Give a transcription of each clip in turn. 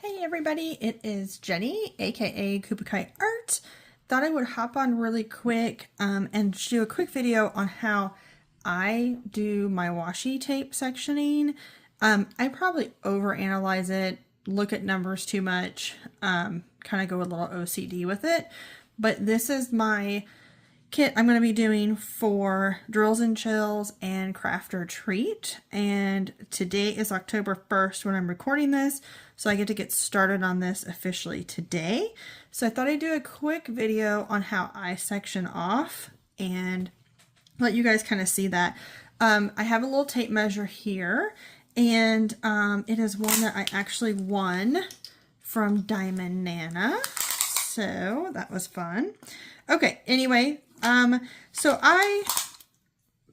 Hey everybody, it is Jenny, aka Kupakai Art. Thought I would hop on really quick and do a quick video on how I do my washi tape sectioning. I probably overanalyze it, look at numbers too much, kind of go a little OCD with it. But this is my kit I'm going to be doing for Drills and Chills and Crafter Treat, and today is October 1st when I'm recording this, so I get started on this officially today. So I thought I'd do a quick video on how I section off and let you guys kind of see that. I have a little tape measure here, and it is one that I actually won from Diamond Nana, so that was fun. Okay, anyway, so I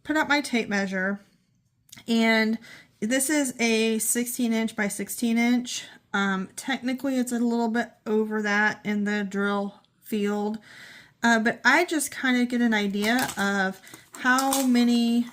put up my tape measure, and this is a 16-inch by 16-inch. Technically, it's a little bit over that in the drill field, but I just kind of get an idea of how many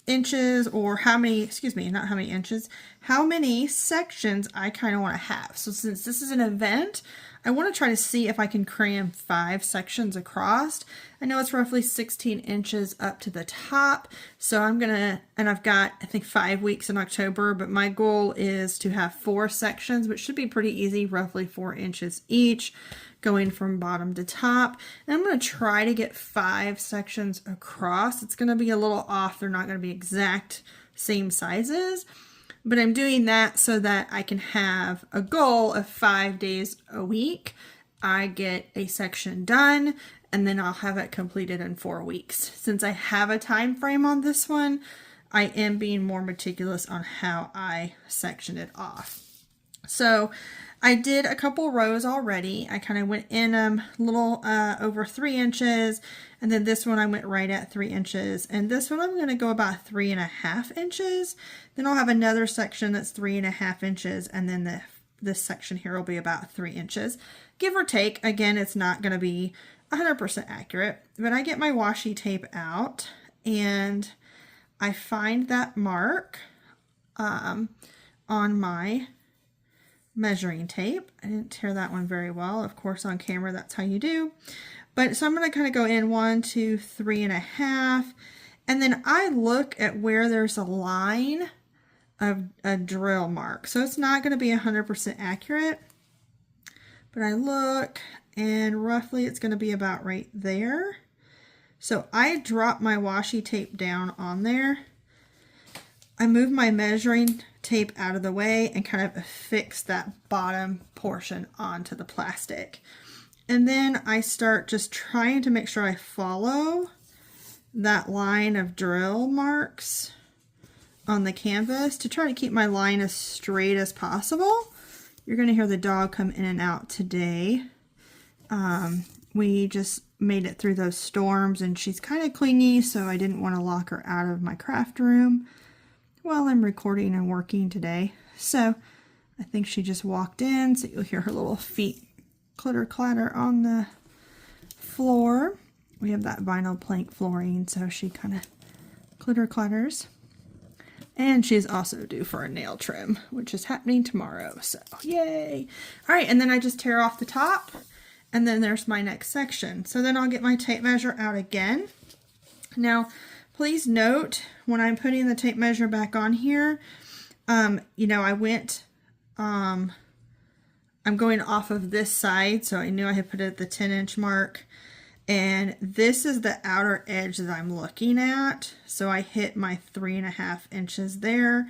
inches, or how many, excuse me, not how many inches, how many sections I kind of want to have. So since this is an event, I want to try to see if I can cram 5 sections across. I know it's roughly 16 inches up to the top, so I'm gonna, and I've got, I think, 5 weeks in October, but my goal is to have 4 sections, which should be pretty easy, roughly 4 inches each, going from bottom to top. And I'm going to try to get 5 sections across. It's going to be a little off. They're not going to be exact same sizes, but I'm doing that so that I can have a goal of 5 days a week. I get a section done, and then I'll have it completed in 4 weeks. Since I have a time frame on this one, I am being more meticulous on how I section it off. So I did a couple rows already. I kind of went in a little over 3 inches, and then this one I went right at 3 inches, and this one I'm going to go about 3.5 inches. Then I'll have another section that's 3.5 inches, and then this section here will be about 3 inches, give or take. Again, it's not going to be 100% accurate, but I get my washi tape out and I find that mark on my measuring tape. I didn't tear that one very well. Of course, on camera, that's how you do. But so I'm going to kind of go in 1, 2, 3.5, and then I look at where there's a line of a drill mark. So it's not going to be 100% accurate, but I look, and roughly it's going to be about right there. So I drop my washi tape down on there. I move my measuring tape out of the way and kind of affix that bottom portion onto the plastic. And then I start just trying to make sure I follow that line of drill marks on the canvas to try to keep my line as straight as possible. You're going to hear the dog come in and out today. We just made it through those storms, and she's kind of clingy, so I didn't want to lock her out of my craft room while I'm recording and working today. So I think she just walked in, so you'll hear her little feet clitter clatter on the floor. We have that vinyl plank flooring, so she kind of clitter clatters. And she's also due for a nail trim, which is happening tomorrow, so yay! All right, and then I just tear off the top, and then there's my next section. So then I'll get my tape measure out again. Now, please note, when I'm putting the tape measure back on here, you know, I went, I'm going off of this side, so I knew I had put it at the 10-inch mark. And this is the outer edge that I'm looking at. So I hit my 3.5 inches there.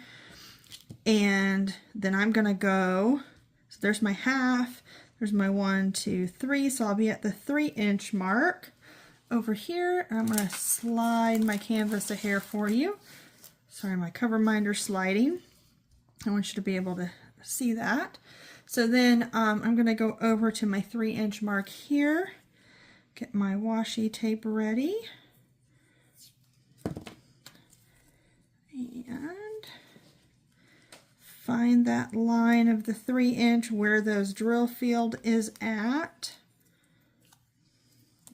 And then I'm going to go, so there's my half, there's my 1, 2, 3. So I'll be at the 3-inch mark over here. And I'm going to slide my canvas a hair for you. Sorry, my cover minder's sliding. I want you to be able to see that. So then I'm going to go over to my 3-inch mark here. Get my washi tape ready. And find that line of the 3-inch where those drill field is at.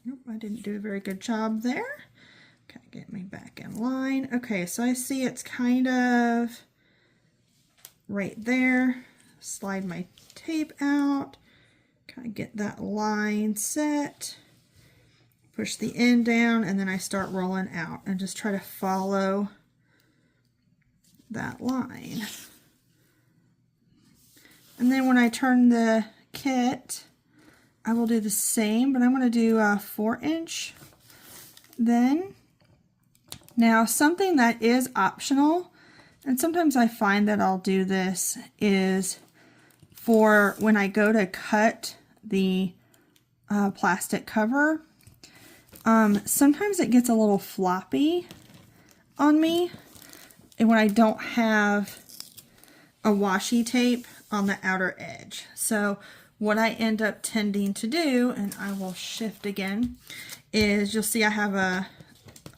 Nope, I didn't do a very good job there. Okay, get me back in line. Okay, so I see it's kind of right there. slide my tape out, kind of get that line set, push the end down, and then I start rolling out and just try to follow that line. And then when I turn the kit, I will do the same, but I'm going to do a 4-inch then. Now, something that is optional, and sometimes I find that I'll do this, is for when I go to cut the plastic cover, sometimes it gets a little floppy on me and when I don't have a washi tape on the outer edge. So what I end up tending to do, and I will shift again, is you'll see I have a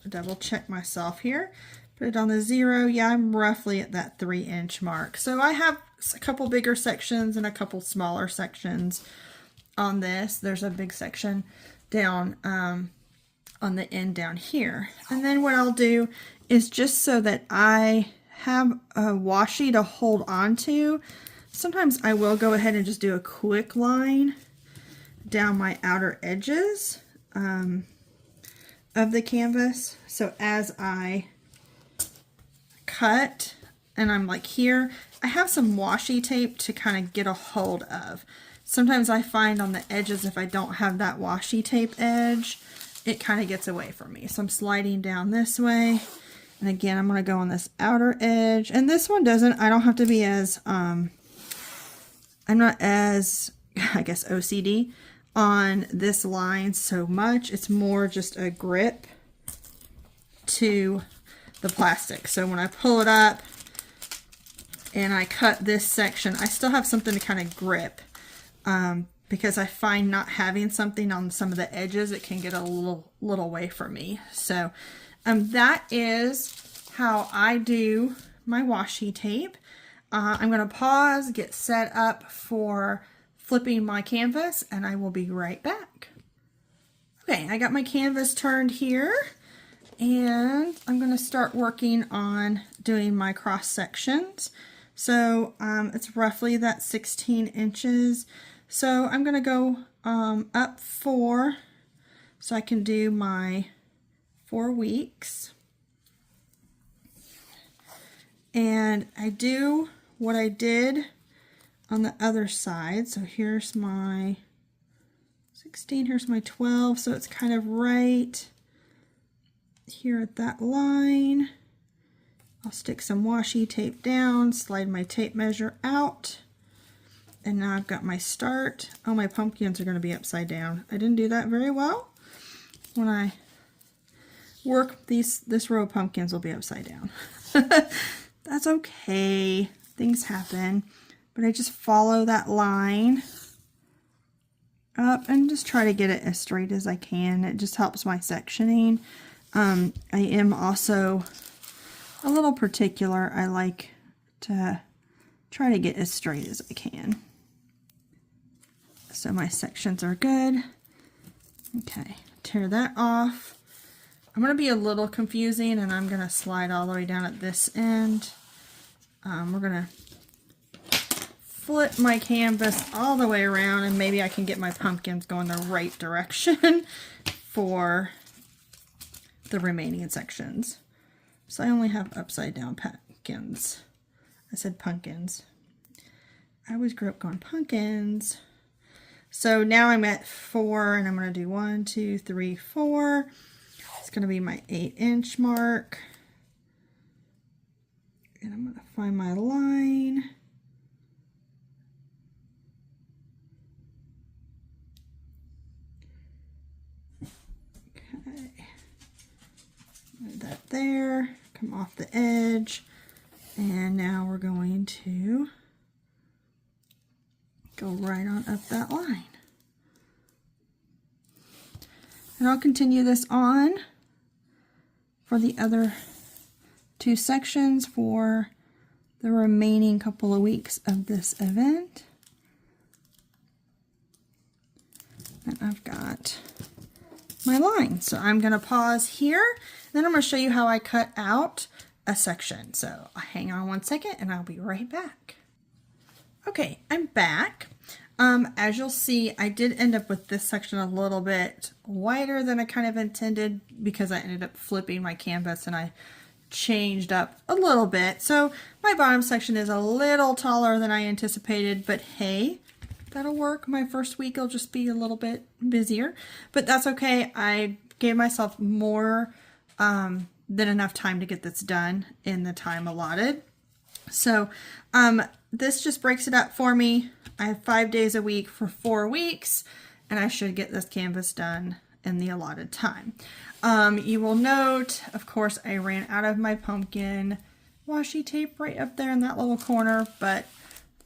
double check myself here, put it on the 0. Yeah, I'm roughly at that 3-inch mark. So I have a couple bigger sections and a couple smaller sections on this. There's a big section down on the end down here. And then what I'll do is, just so that I have a washi to hold on to, sometimes I will go ahead and just do a quick line down my outer edges of the canvas. So as I cut and I'm like here, I have some washi tape to kind of get a hold of. Sometimes I find on the edges, if I don't have that washi tape edge, it kind of gets away from me. So I'm sliding down this way. And again, I'm going to go on this outer edge. And this one I don't have to be as, I'm not as, I guess, OCD on this line so much. It's more just a grip to the plastic. So when I pull it up and I cut this section, I still have something to kind of grip, because I find not having something on some of the edges, it can get a little away from me. So that is how I do my washi tape. I'm going to pause, get set up for flipping my canvas, and I will be right back. Okay, I got my canvas turned here, and I'm going to start working on doing my cross sections. So it's roughly that 16 inches. So I'm going to go up 4 so I can do my 4 weeks. And I do what I did on the other side. So here's my 16, here's my 12. So it's kind of right here at that line. I'll stick some washi tape down, slide my tape measure out, and now I've got my start. Oh, my pumpkins are going to be upside down. I didn't do that very well. When I work this row of pumpkins will be upside down. That's okay. Things happen. But I just follow that line up and just try to get it as straight as I can. It just helps my sectioning. I am also a little particular. I like to try to get as straight as I can. So my sections are good. Okay, tear that off. I'm going to be a little confusing, and I'm going to slide all the way down at this end. We're going to flip my canvas all the way around, and maybe I can get my pumpkins going the right direction for the remaining sections. So I only have upside down pumpkins. I said pumpkins. I always grew up going pumpkins. So now I'm at 4, and I'm going to do 1, 2, 3, 4. It's going to be my 8-inch mark. And I'm going to find my line. Okay. Put that there. Come off the edge. And now we're going to go right on up that line. And I'll continue this on for the other 2 sections for the remaining couple of weeks of this event. And I've got my line. So I'm going to pause here. Then I'm going to show you how I cut out a section. So hang on 1 second and I'll be right back. Okay, I'm back. As you'll see, I did end up with this section a little bit wider than I kind of intended because I ended up flipping my canvas and I changed up a little bit. So my bottom section is a little taller than I anticipated, but hey, that'll work. My first week will just be a little bit busier, but that's okay. I gave myself more than enough time to get this done in the time allotted. So this just breaks it up for me. I have 5 days a week for 4 weeks, and I should get this canvas done in the allotted time. You will note, of course, I ran out of my pumpkin washi tape right up there in that little corner, but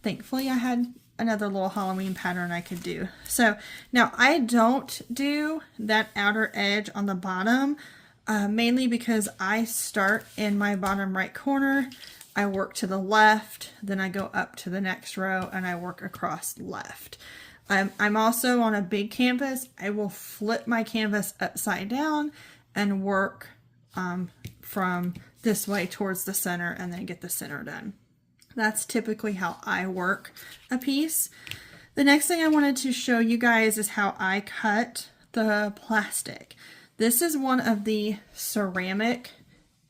thankfully I had another little Halloween pattern I could do. So now I don't do that outer edge on the bottom, mainly because I start in my bottom right corner. I work to the left, then I go up to the next row and I work across left. I'm also on a big canvas. I will flip my canvas upside down and work from this way towards the center and then get the center done. That's typically how I work a piece. The next thing I wanted to show you guys is how I cut the plastic. This is one of the ceramic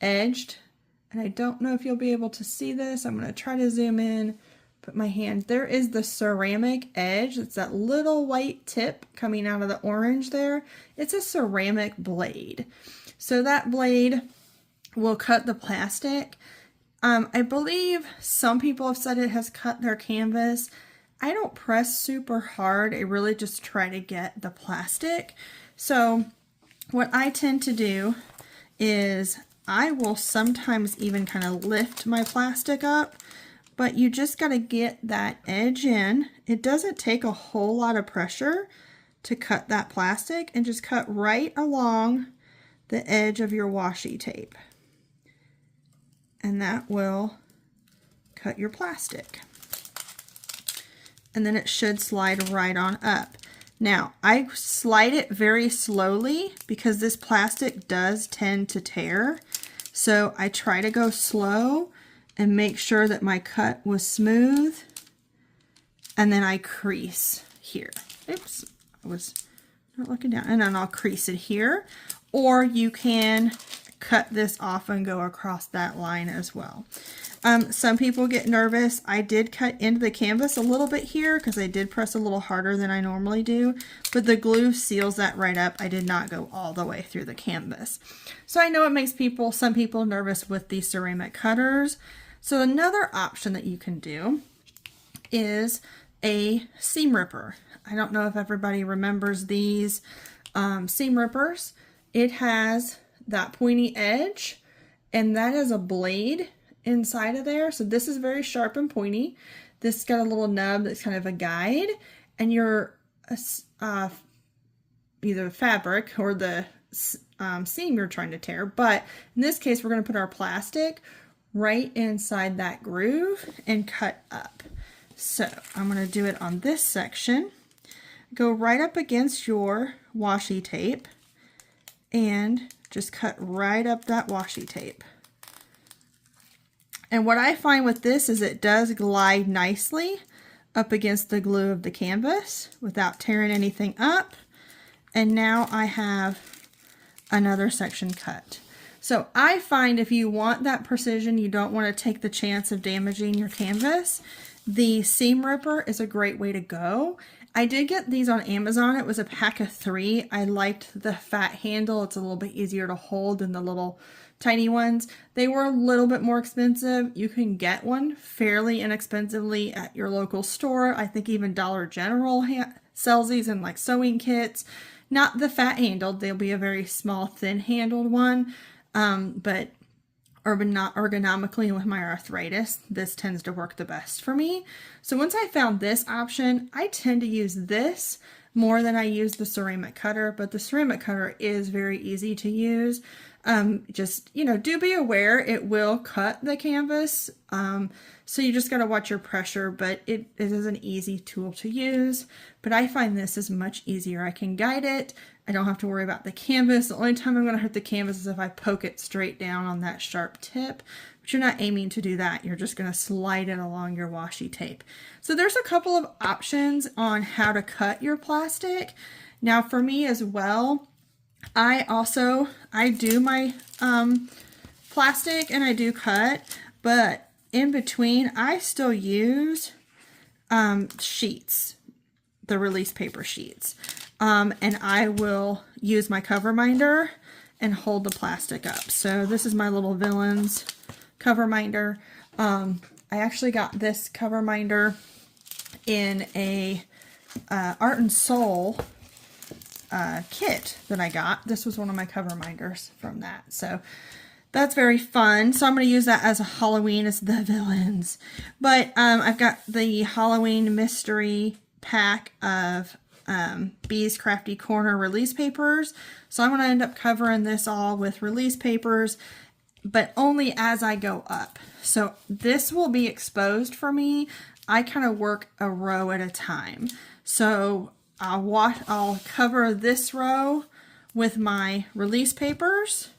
edged, and I don't know if you'll be able to see this. I'm going to try to zoom in, put my hand. There is the ceramic edge. It's that little white tip coming out of the orange there. It's a ceramic blade. So that blade will cut the plastic. I believe some people have said it has cut their canvas. I don't press super hard. I really just try to get the plastic. So what I tend to do is I will sometimes even kind of lift my plastic up, but you just got to get that edge in. It doesn't take a whole lot of pressure to cut that plastic, and just cut right along the edge of your washi tape. And that will cut your plastic. And then it should slide right on up. Now, I slide it very slowly because this plastic does tend to tear. So I try to go slow and make sure that my cut was smooth. And then I crease here. Oops, I was not looking down. And then I'll crease it here. Or you can cut this off and go across that line as well. Some people get nervous. I did cut into the canvas a little bit here because I did press a little harder than I normally do, but the glue seals that right up. I did not go all the way through the canvas. So I know it makes some people nervous with these ceramic cutters. So another option that you can do is a seam ripper. I don't know if everybody remembers these seam rippers. It has that pointy edge, and that is a blade inside of there. So this is very sharp and pointy. This has got a little nub that's kind of a guide, and your either the fabric or the seam you're trying to tear. But in this case, we're going to put our plastic right inside that groove and cut up. So I'm going to do it on this section. Go right up against your washi tape and just cut right up that washi tape. And what I find with this is it does glide nicely up against the glue of the canvas without tearing anything up. And now I have another section cut. So I find if you want that precision, you don't want to take the chance of damaging your canvas, the seam ripper is a great way to go. I did get these on Amazon. It was a pack of 3. I liked the fat handle. It's a little bit easier to hold than the little tiny ones. They were a little bit more expensive. You can get one fairly inexpensively at your local store. I think even Dollar General sells these in like sewing kits. Not the fat handled. They'll be a very small, thin handled one. But not ergonomically with my arthritis, this tends to work the best for me. So once I found this option, I tend to use this more than I use the ceramic cutter, but the ceramic cutter is very easy to use. Just, do be aware it will cut the canvas. So you just got to watch your pressure, but it is an easy tool to use. But I find this is much easier. I can guide it. I don't have to worry about the canvas. The only time I'm going to hurt the canvas is if I poke it straight down on that sharp tip. But you're not aiming to do that. You're just going to slide it along your washi tape. So there's a couple of options on how to cut your plastic. Now for me as well, I do my plastic and I do cut, but in between I still use sheets, the release paper sheets. And I will use my cover minder and hold the plastic up. So this is my little Villains cover minder. I actually got this cover minder in a Art and Soul kit that I got. This was one of my cover minders from that. So that's very fun. So I'm going to use that as a Halloween as the Villains. But I've got the Halloween mystery pack of Bee's Crafty Corner release papers. So I'm going to end up covering this all with release papers, but only as I go up. So this will be exposed for me. I kind of work a row at a time. So I'll cover this row with my release papers.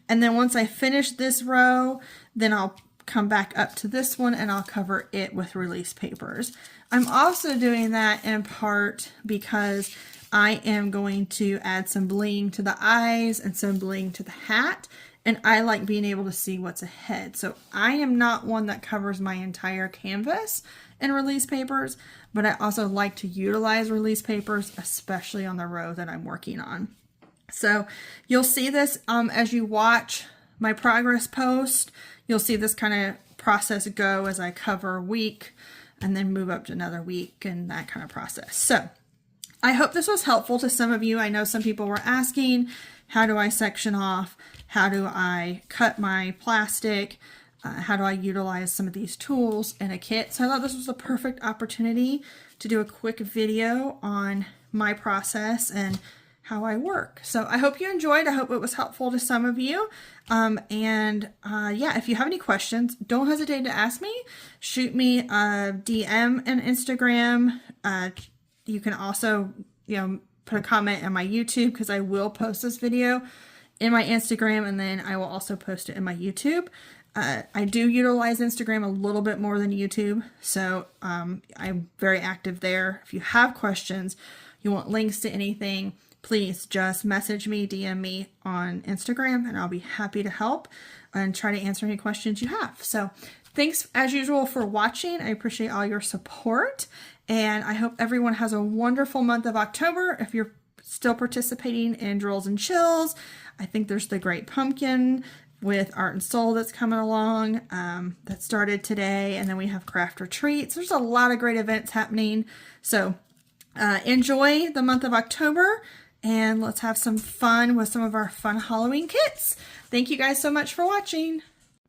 And then once I finish this row, then I'll come back up to this one and I'll cover it with release papers. I'm also doing that in part because I am going to add some bling to the eyes and some bling to the hat, and I like being able to see what's ahead. So I am not one that covers my entire canvas in release papers, but I also like to utilize release papers, especially on the row that I'm working on. So you'll see this as you watch my progress post. You'll see this kind of process go as I cover a week and then move up to another week and that kind of process. So I hope this was helpful to some of you. I know some people were asking, how do I section off? How do I cut my plastic? How do I utilize some of these tools in a kit? So I thought this was a perfect opportunity to do a quick video on my process and how I work. So I hope you enjoyed. I hope it was helpful to some of you. Yeah, if you have any questions, don't hesitate to ask me. Shoot me a DM on Instagram. You can also, put a comment on my YouTube, because I will post this video in my Instagram, and then I will also post it in my YouTube. I do utilize Instagram a little bit more than YouTube, so I'm very active there. If you have questions, you want links to anything, please just message me, DM me on Instagram, and I'll be happy to help and try to answer any questions you have. So thanks as usual for watching. I appreciate all your support, and I hope everyone has a wonderful month of October. If you're still participating in Drills and Chills, I think there's the Great Pumpkin with Art and Soul that's coming along, that started today, and then we have Craft Retreats. There's a lot of great events happening, so enjoy the month of October, and let's have some fun with some of our fun Halloween kits. Thank you guys so much for watching.